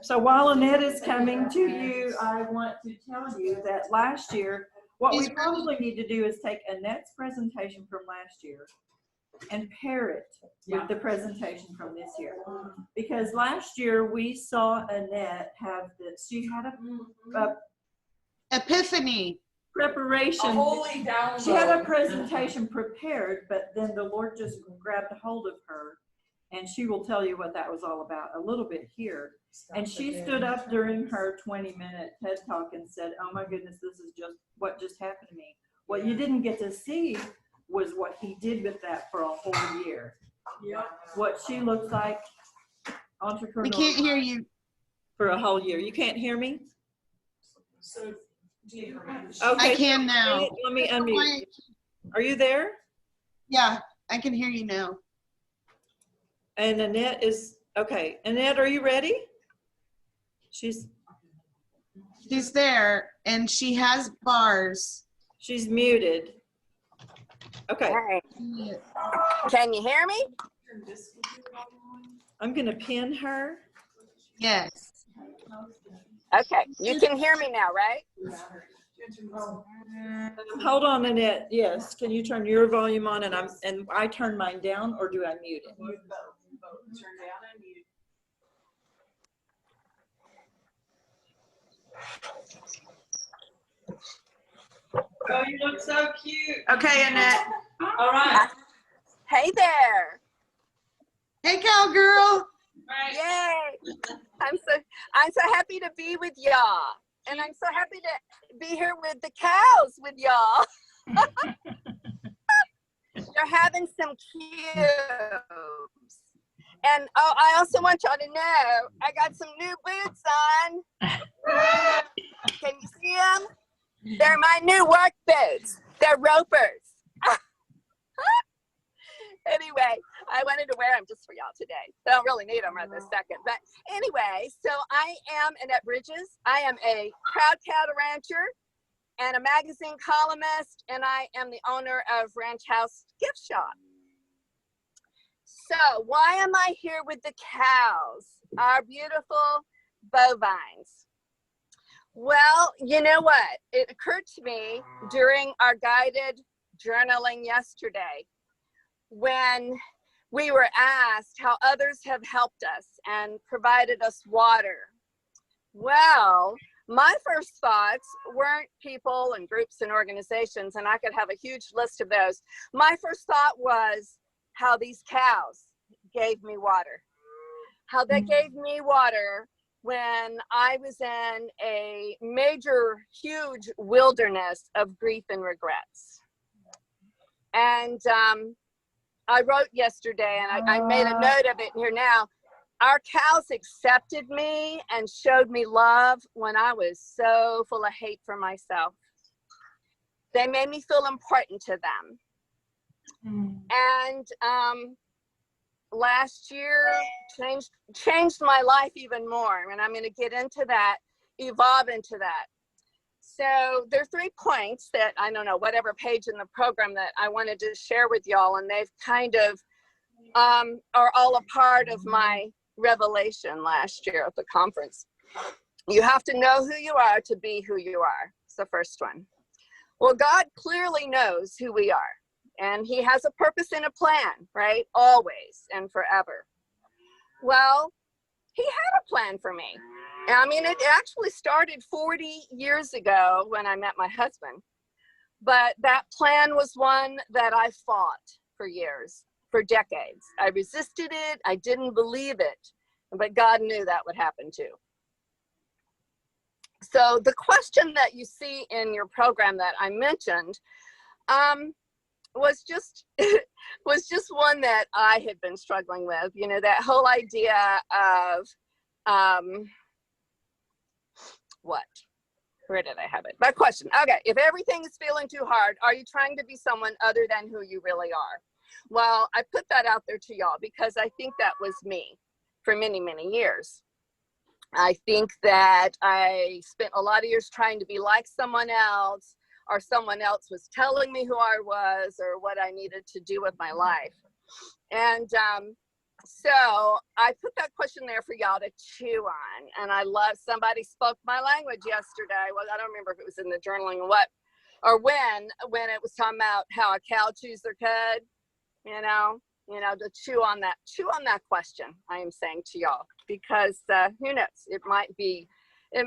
So while Annette is coming to you, I want to tell you that last year, what we probably need to do is take Annette's presentation from last year and pair it with the presentation from this year. Because last year we saw Annette have this, she had a epiphany. Preparation. A holy download. She had a presentation prepared, but then the Lord just grabbed a hold of her, and she will tell you what that was all about a little bit here. And she stood up during her 20-minute TED Talk and said, oh my goodness, this is just what just happened to me. What you didn't get to see was what he did with that for a whole year. Yep. What she looks like, entrepreneur. We can't hear you. For a whole year. You can't hear me? So, do you Okay. I can now. Let me unmute. Are you there? Yeah, I can hear you now. And Annette is, okay. Annette, are you ready? She's there, and she has bars. She's muted. Okay. Hey. Can you hear me? I'm going to pin her. Yes. Okay, you can hear me now, right? Hold on, Annette. Yes. Can you turn your volume on and I turn mine down, or do I mute it? Mute both. Turn down and mute. Oh, you look so cute. Okay, Annette. All right. Hey there. Hey, cowgirl. Yay. I'm so happy to be with y'all. And I'm so happy to be here with the cows with y'all. They're having some cubes. And oh, I also want y'all to know I got some new boots on. Can you see them? They're my new work boots. They're ropers. Anyway, I wanted to wear them just for y'all today. I don't really need them right this second. But anyway, so I am Annette Bridges. I am a proud cattle rancher and a magazine columnist, and I am the owner of Ranch House Gift Shop. So why am I here with the cows, our beautiful bovines? Well, you know what? It occurred to me during our guided journaling yesterday when we were asked how others have helped us and provided us water. Well, my first thoughts weren't people and groups and organizations, and I could have a huge list of those. My first thought was how these cows gave me water. How they gave me water when I was in a major, huge wilderness of grief and regrets. And I wrote yesterday, and I made a note of it here now. Our cows accepted me and showed me love when I was so full of hate for myself. They made me feel important to them. And last year changed my life even more, and I'm going to get into that, evolve into that. So there are 3 points that, I don't know, whatever page in the program that I wanted to share with y'all, and they've kind of are all a part of my revelation last year at the conference. You have to know who you are to be who you are. It's the first one. Well, God clearly knows who we are, and he has a purpose and a plan, right? Always and forever. Well, he had a plan for me. I mean, it actually started 40 years ago when I met my husband, but that plan was one that I fought for years, for decades. I resisted it. I didn't believe it, but God knew that would happen too. So the question that you see in your program that I mentioned was just one that I had been struggling with. You know, that whole idea of where did I have it? My question. Okay, if everything is feeling too hard, are you trying to be someone other than who you really are? Well, I put that out there to y'all because I think that was me for many, many years. I think that I spent a lot of years trying to be like someone else, or someone else was telling me who I was or what I needed to do with my life. And So I put that question there for y'all to chew on. And I love, somebody spoke my language yesterday. Well, I don't remember if it was in the journaling or what, or when it was talking about how a cow chews their cud, to chew on that question, I am saying to y'all, because who knows, it might be a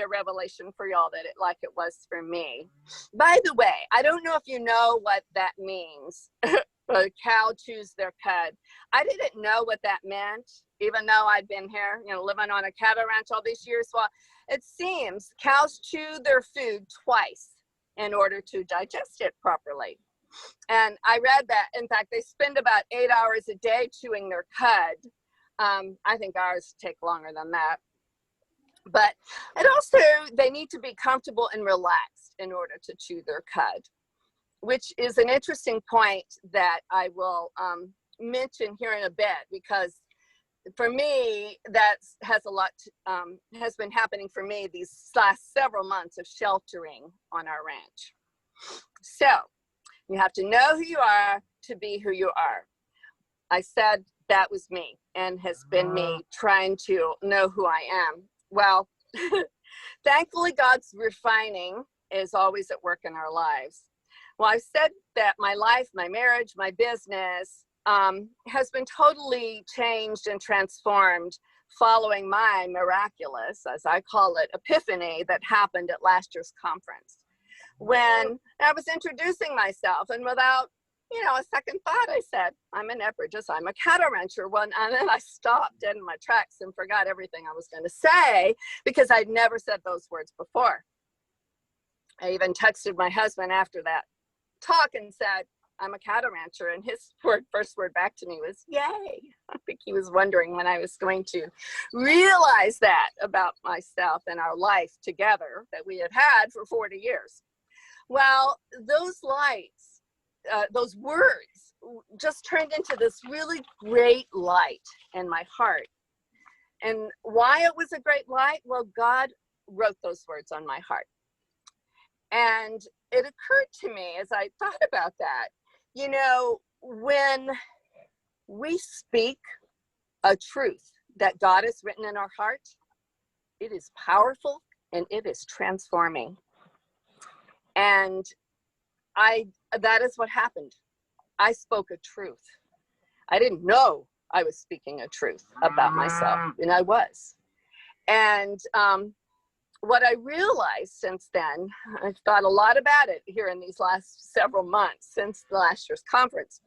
revelation for y'all that like it was for me. By the way, I don't know if you know what that means. A cow chews their cud. I didn't know what that meant, even though I'd been here, living on a cattle ranch all these years. Well, it seems cows chew their food twice in order to digest it properly. And I read that, in fact, they spend about 8 hours a day chewing their cud. I think ours take longer than that. But it also, they need to be comfortable and relaxed in order to chew their cud, which is an interesting point that I will mention here in a bit, because for me, that has a lot, has been happening for me these last several months of sheltering on our ranch. So you have to know who you are to be who you are. I said that was me, and has been me trying to know who I am. Well, thankfully, God's refining is always at work in our lives. Well, I said that my life, my marriage, my business has been totally changed and transformed following my miraculous, as I call it, epiphany that happened at last year's conference. When I was introducing myself, and without, a second thought, I said, I'm Annette Bridges, I'm a cattle rancher. And then I stopped dead in my tracks and forgot everything I was going to say, because I'd never said those words before. I even texted my husband after that talk and said, I'm a cattle rancher, and his first word back to me was, yay. I think he was wondering when I was going to realize that about myself and our life together that we had had for 40 years. Well, those lights, those words just turned into this really great light in my heart. And why it was a great light? Well, God wrote those words on my heart. And it occurred to me as I thought about that, when we speak a truth that God has written in our heart, it is powerful and it is transforming. And that is what happened. I spoke a truth. I didn't know I was speaking a truth about myself, and I was. And what I realized since then, I've thought a lot about it here in these last several months since the last year's conference.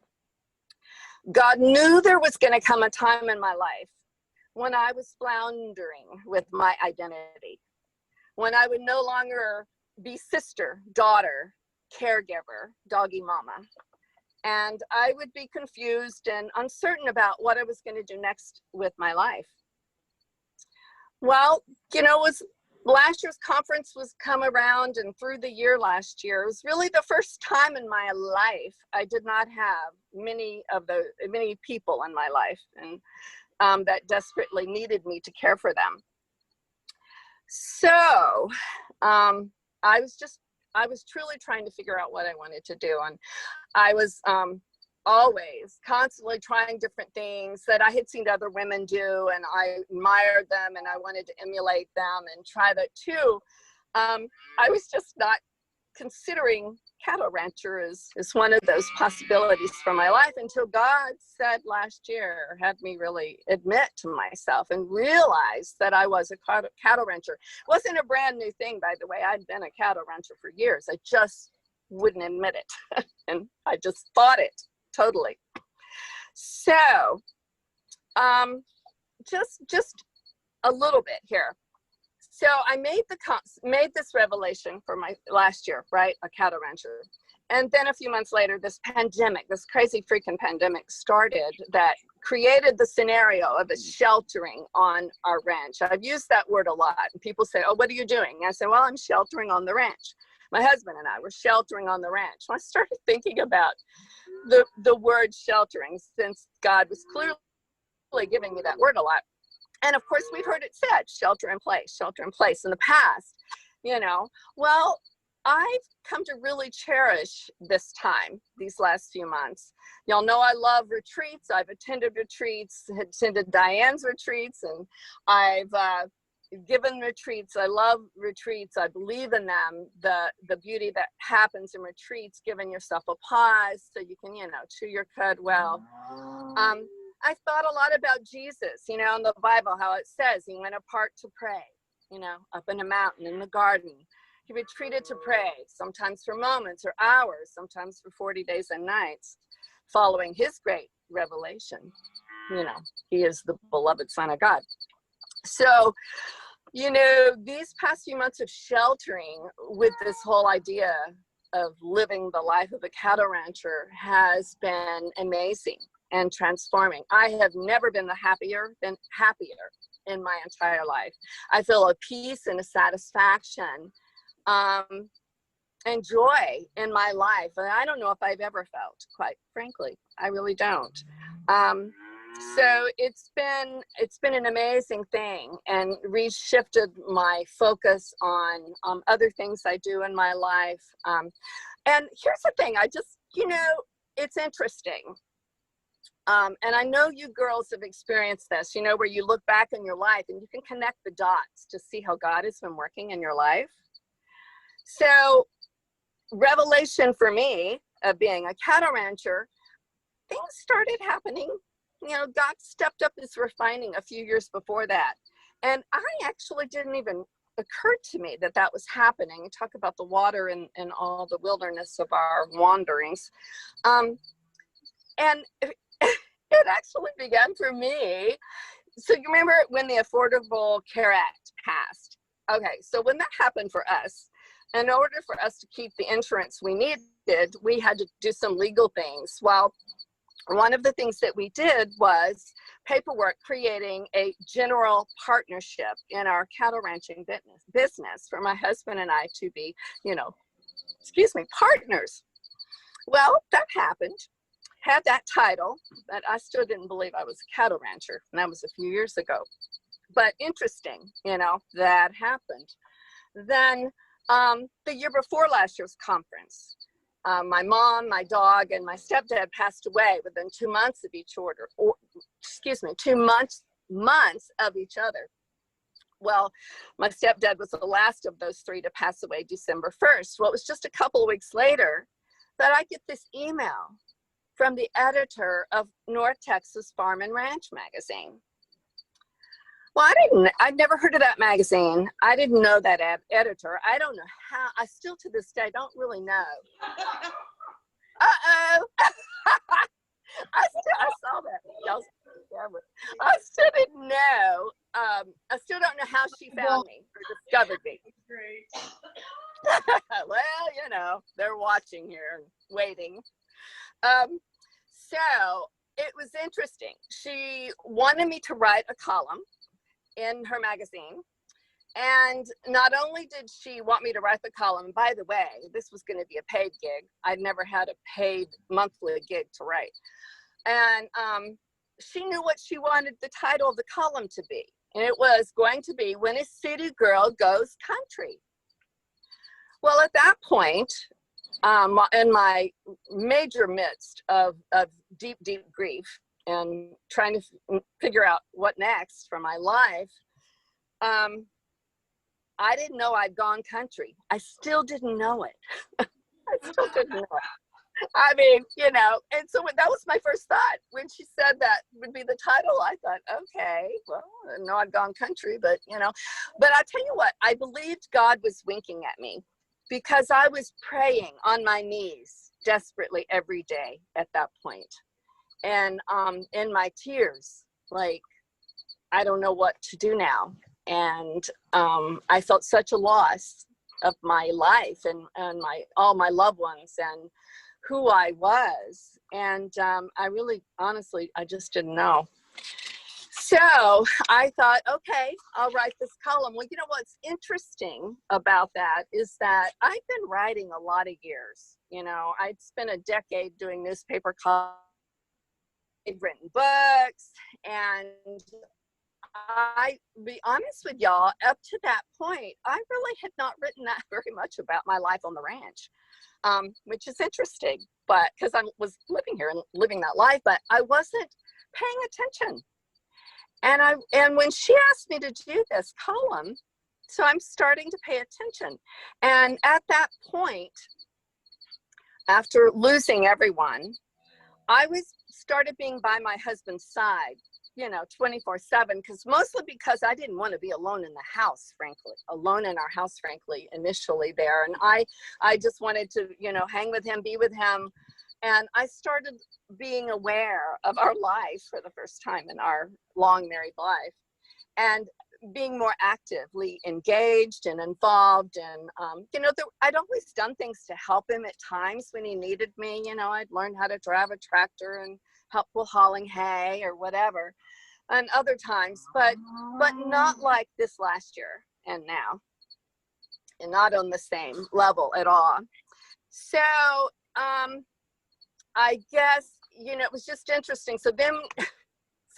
God knew there was going to come a time in my life when I was floundering with my identity, when I would no longer be sister, daughter, caregiver, doggy mama. And I would be confused and uncertain about what I was going to do next with my life. Well, last year's conference was come around, and through the year last year, it was really the first time in my life I did not have many people in my life, and that desperately needed me to care for them. So I was truly trying to figure out what I wanted to do, and I was always constantly trying different things that I had seen other women do, and I admired them and I wanted to emulate them and try that too. I was just not considering cattle rancher as one of those possibilities for my life until God said last year, had me really admit to myself and realize that I was a cattle rancher. It wasn't a brand new thing, by the way. I'd been a cattle rancher for years. I just wouldn't admit it. And I just thought it. Totally. So, just a little bit here. So I made this revelation for my last year, right? A cattle rancher. And then a few months later, this pandemic, this crazy freaking pandemic started that created the scenario of a sheltering on our ranch. I've used that word a lot. And people say, oh, what are you doing? And I say, well, I'm sheltering on the ranch. My husband and I were sheltering on the ranch. I started thinking about the word sheltering, since God was clearly giving me that word a lot. And of course, we've heard it said, shelter in place in the past, Well, I've come to really cherish this time, these last few months. Y'all know I love retreats. I've attended retreats, attended Diane's retreats, and I've given retreats. I love retreats. I believe in them. The beauty that happens in retreats, giving yourself a pause so you can, chew your cud well. I thought a lot about Jesus, in the Bible, how it says he went apart to pray, up in a mountain, in the garden. He retreated to pray, sometimes for moments or hours, sometimes for 40 days and nights, following his great revelation. He is the beloved Son of God. So, these past few months of sheltering with this whole idea of living the life of a cattle rancher has been amazing and transforming. I have never been happier in my entire life. I feel a peace and a satisfaction and joy in my life. And I don't know if I've ever felt, quite frankly. I really don't. So it's been an amazing thing, and reshifted my focus on other things I do in my life. And here's the thing, it's interesting. And I know you girls have experienced this, where you look back in your life and you can connect the dots to see how God has been working in your life. So revelation for me of being a cattle rancher, things started happening. God stepped up his refining a few years before that. And I actually didn't even occur to me that was happening. Talk about the water and all the wilderness of our wanderings. And it actually began for me. So you remember when the Affordable Care Act passed? Okay, so when that happened for us, in order for us to keep the insurance we needed, we had to do some legal things. Well, one of the things that we did was paperwork creating a general partnership in our cattle ranching business for my husband and I to be, partners. Well, that happened. Had that title, but I still didn't believe I was a cattle rancher, and that was a few years ago. But interesting, that happened. Then the year before last year's conference, my mom, my dog, and my stepdad passed away within 2 months of each other, 2 months of each other. Well, my stepdad was the last of those three to pass away December 1st. Well, it was just a couple of weeks later that I get this email from the editor of North Texas Farm and Ranch magazine. Well, I'd never heard of that magazine. I didn't know that editor. I don't know how, I still to this day don't really know. Uh-oh. I saw that. I still didn't know. I still don't know how she found me or discovered me. Great. Well, they're watching here and waiting. So it was interesting. She wanted me to write a column in her magazine. And not only did she want me to write the column, by the way, this was going to be a paid gig. I'd never had a paid monthly gig to write. And she knew what she wanted the title of the column to be. And it was going to be When a City Girl Goes Country. Well, at that point, in my major midst of deep, deep grief and trying to figure out what next for my life, I didn't know I'd gone country. I still didn't know it. I still didn't know it. I mean, and so that was my first thought. When she said that would be the title, I thought, okay, well, I didn't know I'd gone country, but But I tell you what, I believed God was winking at me because I was praying on my knees desperately every day at that point. And in my tears, like, I don't know what to do now. And I felt such a loss of my life and all my loved ones and who I was. And I really, honestly, I just didn't know. So I thought, okay, I'll write this column. Well, what's interesting about that is that I've been writing a lot of years. I'd spent a decade doing newspaper columns, I'd written books, and I be honest with y'all, up to that point, I really had not written that very much about my life on the ranch, which is interesting, but because I was living here and living that life, but I wasn't paying attention. And when she asked me to do this column, so I'm starting to pay attention. And at that point, after losing everyone, I started being by my husband's side, 24/7, mostly because I didn't want to be alone in the house, frankly, alone in our house, frankly, initially there. And I just wanted to, hang with him, be with him. And I started being aware of our life for the first time in our long married life, and being more actively engaged and involved. And, I'd always done things to help him at times when he needed me. I'd learned how to drive a tractor and help with hauling hay or whatever, and other times, but not like this last year and now, and not on the same level at all. So, I guess, it was just interesting. So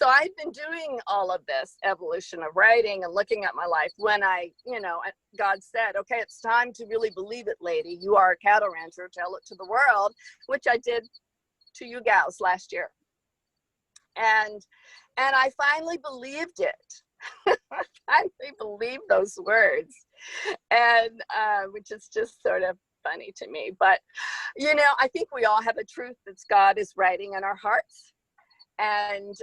I'd been doing all of this evolution of writing and looking at my life when God said, okay, it's time to really believe it, lady. You are a cattle rancher. Tell it to the world, which I did to you gals last year. And I finally believed it. I finally believed those words, and which is just sort of funny to me. But, I think we all have a truth that God is writing in our hearts. And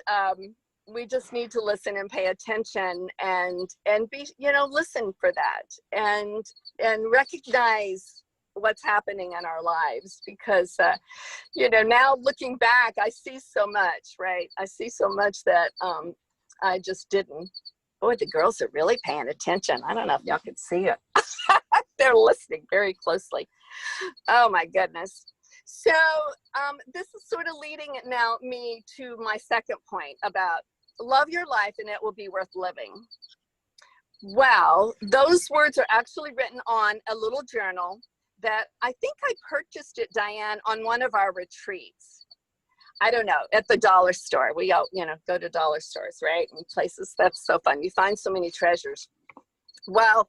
we just need to listen and pay attention and be, listen for that and recognize what's happening in our lives, because, now looking back, I see so much, right? I see so much that I just didn't. Boy, the girls are really paying attention. I don't know if y'all can see it. They're listening very closely. Oh my goodness. So this is sort of leading now me to my second point about love your life and it will be worth living. Well, those words are actually written on a little journal that I think I purchased it, Diane, on one of our retreats. I don't know, at the dollar store. We all, go to dollar stores, right? And places, that's so fun. You find so many treasures. Well,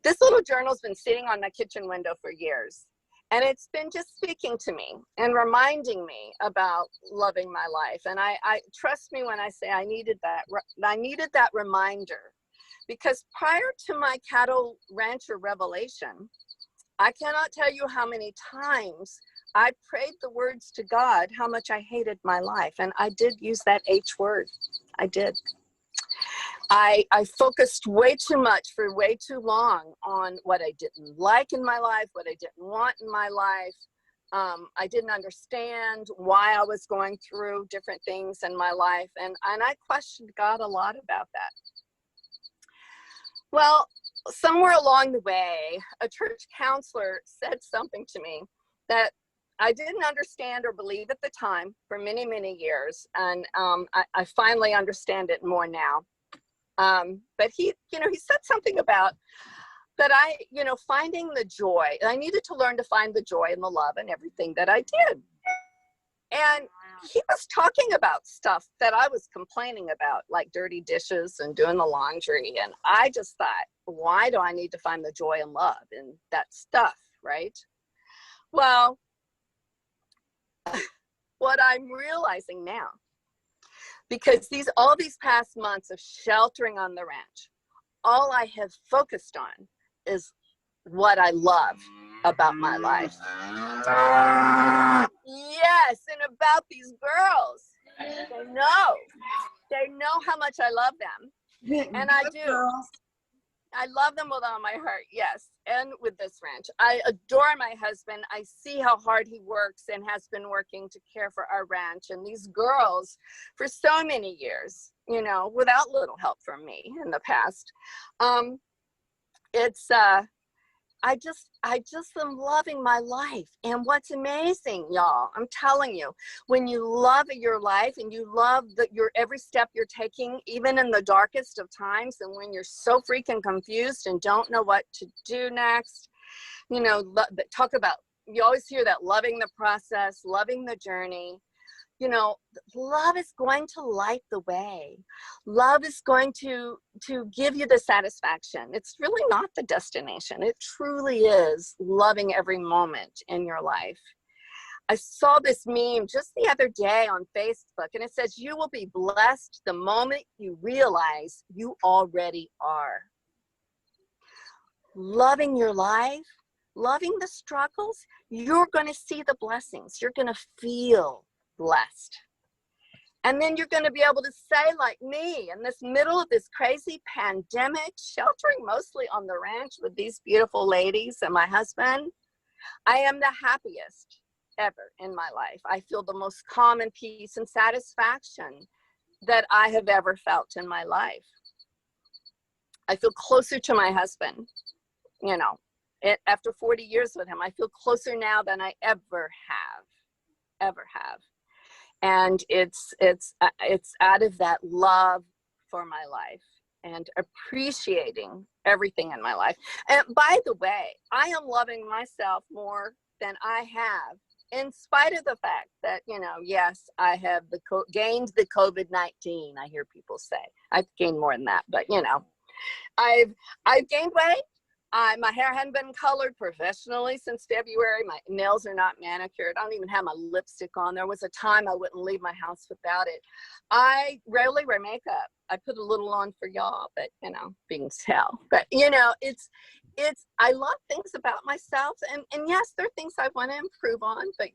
this little journal's been sitting on my kitchen window for years. And it's been just speaking to me and reminding me about loving my life. And I trust me when I say I needed that reminder, because prior to my cattle rancher revelation, I cannot tell you how many times I prayed the words to God, how much I hated my life. And I did use that H word. I did. I focused way too much for way too long on what I didn't like in my life, what I didn't want in my life. I didn't understand why I was going through different things in my life. And I questioned God a lot about that. Well, somewhere along the way, a church counselor said something to me that I didn't understand or believe at the time for many, many years. And I finally understand it more now. But he said something about that finding the joy. I needed to learn to find the joy and the love in everything that I did. And he was talking about stuff that I was complaining about, like dirty dishes and doing the laundry. And I just thought, why do I need to find the joy and love in that stuff, right? Well, what I'm realizing now, because all these past months of sheltering on the ranch, all I have focused on is what I love about my life. Yes, and about these girls. They know how much I love them. And I do. I love them with all my heart, yes, and with this ranch. I adore my husband. I see how hard he works and has been working to care for our ranch and these girls for so many years, without little help from me in the past. I just am loving my life. And what's amazing, y'all, I'm telling you, when you love your life and you love your every step you're taking, even in the darkest of times, and when you're so freaking confused and don't know what to do next, talk about, you always hear that loving the process, loving the journey. love is going to light the way. Love is going to give you the satisfaction. It's really not the destination. It truly is loving every moment in your life. I saw this meme just the other day on Facebook, and it says, you will be blessed the moment you realize you already are. Loving your life, loving the struggles, you're going to see the blessings. You're going to feel blessed. And then you're going to be able to say, like me, in this middle of this crazy pandemic, sheltering mostly on the ranch with these beautiful ladies and my husband, I am the happiest ever in my life. I feel the most calm and peace and satisfaction that I have ever felt in my life. I feel closer to my husband, after 40 years with him. I feel closer now than I ever have. And it's out of that love for my life and appreciating everything in my life. And by the way, I am loving myself more than I have, in spite of the fact that, yes, I have gained the COVID-19, I hear people say. I've gained more than that, but I've gained weight. My hair hadn't been colored professionally since February. My nails are not manicured. I don't even have my lipstick on. There was a time I wouldn't leave my house without it. I rarely wear makeup. I put a little on for y'all, but being tell. But I love things about myself, and yes, there are things I want to improve on, but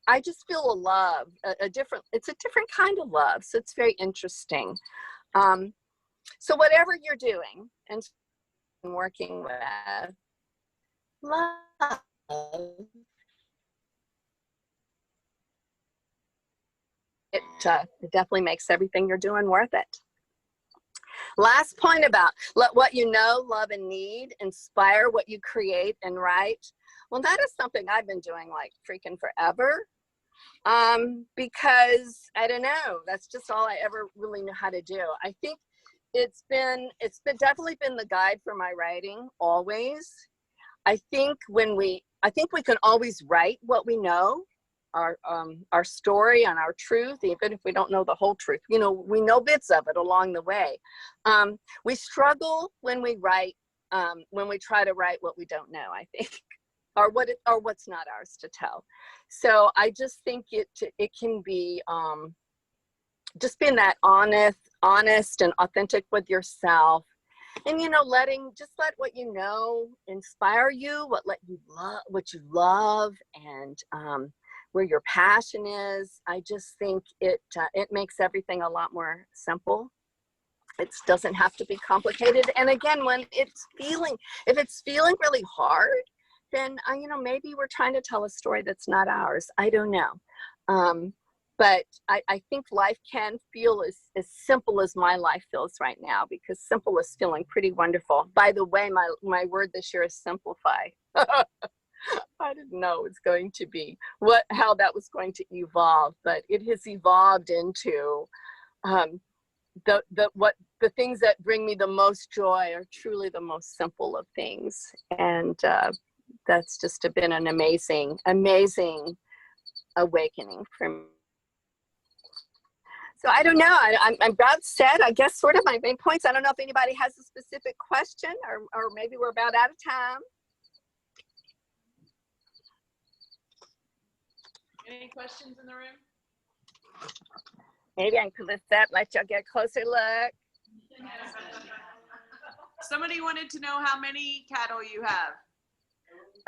I just feel a love, it's a different kind of love. So it's very interesting. So whatever you're doing and working with, love it definitely makes everything you're doing worth it. Last point about let what you know, love, and need inspire what you create and write. Well, that is something I've been doing like freaking forever. Because I don't know, that's just all I ever really knew how to do. I think it's been definitely been the guide for my writing always. I think we can always write what we know, our story and our truth, even if we don't know the whole truth. We know bits of it along the way. We struggle when we write, when we try to write what we don't know, I think, or what's not ours to tell. So I just think it can be just being that honest and authentic with yourself, and let what you know inspire you, what you love, and where your passion is. I just think it makes everything a lot more simple. It doesn't have to be complicated. And again, if it's feeling really hard, then maybe we're trying to tell a story that's not ours. I don't know. But I think life can feel as simple as my life feels right now, because simple is feeling pretty wonderful. By the way, my word this year is simplify. I didn't know it's going to be how that was going to evolve, but it has evolved into the things that bring me the most joy are truly the most simple of things. And that's just been an amazing awakening for me. So I don't know, I'm about said, I guess, sort of my main points. I don't know if anybody has a specific question, or maybe we're about out of time. Any questions in the room? Maybe I can put this up, let y'all get a closer look. Somebody wanted to know how many cattle you have.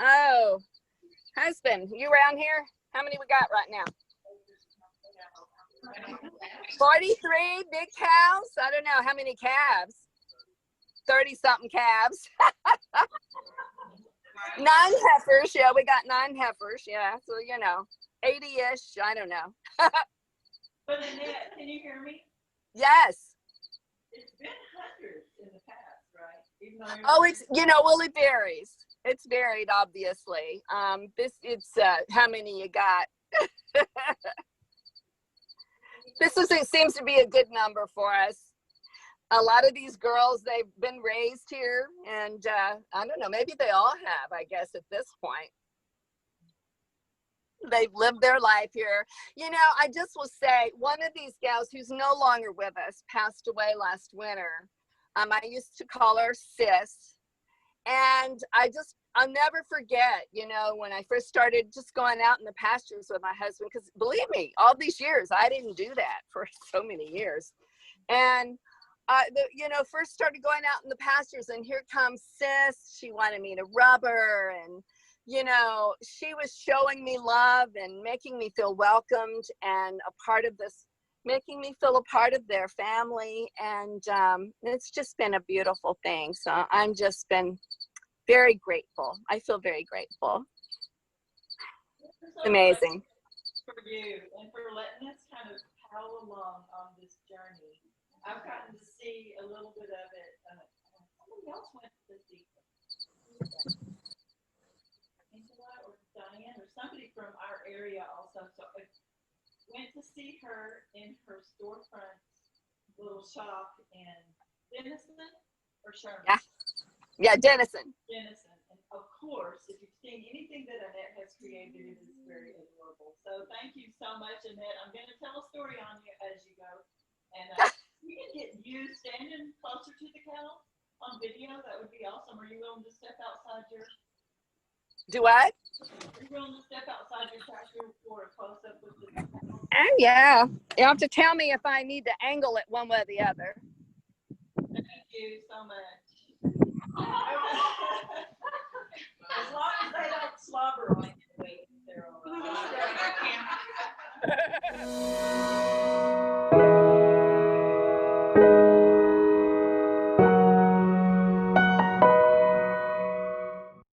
Oh, husband, you around here? How many we got right now? 43 big cows? I don't know. How many calves? 30-something calves. 9 heifers. Yeah, we got 9 heifers. Yeah, so 80-ish. I don't know. But Annette, can you hear me? Yes. It's been hundreds in the past, right? Even Oh, it's well, it varies. It's varied, obviously. It's how many you got. It seems to be a good number for us. A lot of these girls, they've been raised here, and I don't know, maybe they all have, I guess, at this point. they've lived their life here. You know, I just will say, one of these gals who's no longer with us passed away last winter. I used to call her Sis. And I'll never forget, you know, when I first started just going out in the pastures with my husband, because believe me, all these years, I didn't do that for so many years. And, you know, first started going out in the pastures, and here comes Sis. She wanted me to rub her, and, you know, she was showing me love and making me feel welcomed and a part of this, making me feel a part of their family. And it's just been a beautiful thing. So I'm just been very grateful. I feel very grateful. Amazing. For you and for letting us kind of pal along on this journey. I've gotten to see a little bit of it. Somebody else went to see Angela or Diane or somebody from our area also. So I went to see her in her storefront little shop in Denison or Sherman. Yeah, Denison. Denison. And of course, if you've seen anything that Annette has created, it is very adorable. So thank you so much, Annette. I'm going to tell a story on you as you go. And we can get you standing closer to the cow on video. That would be awesome. Are you willing to step outside your... Do what? Are you willing to step outside your tractor for a close-up with the cow? Oh, yeah. You have to tell me if I need to angle it one way or the other. Thank you so much. As long as they don't slobber on you, they're all right.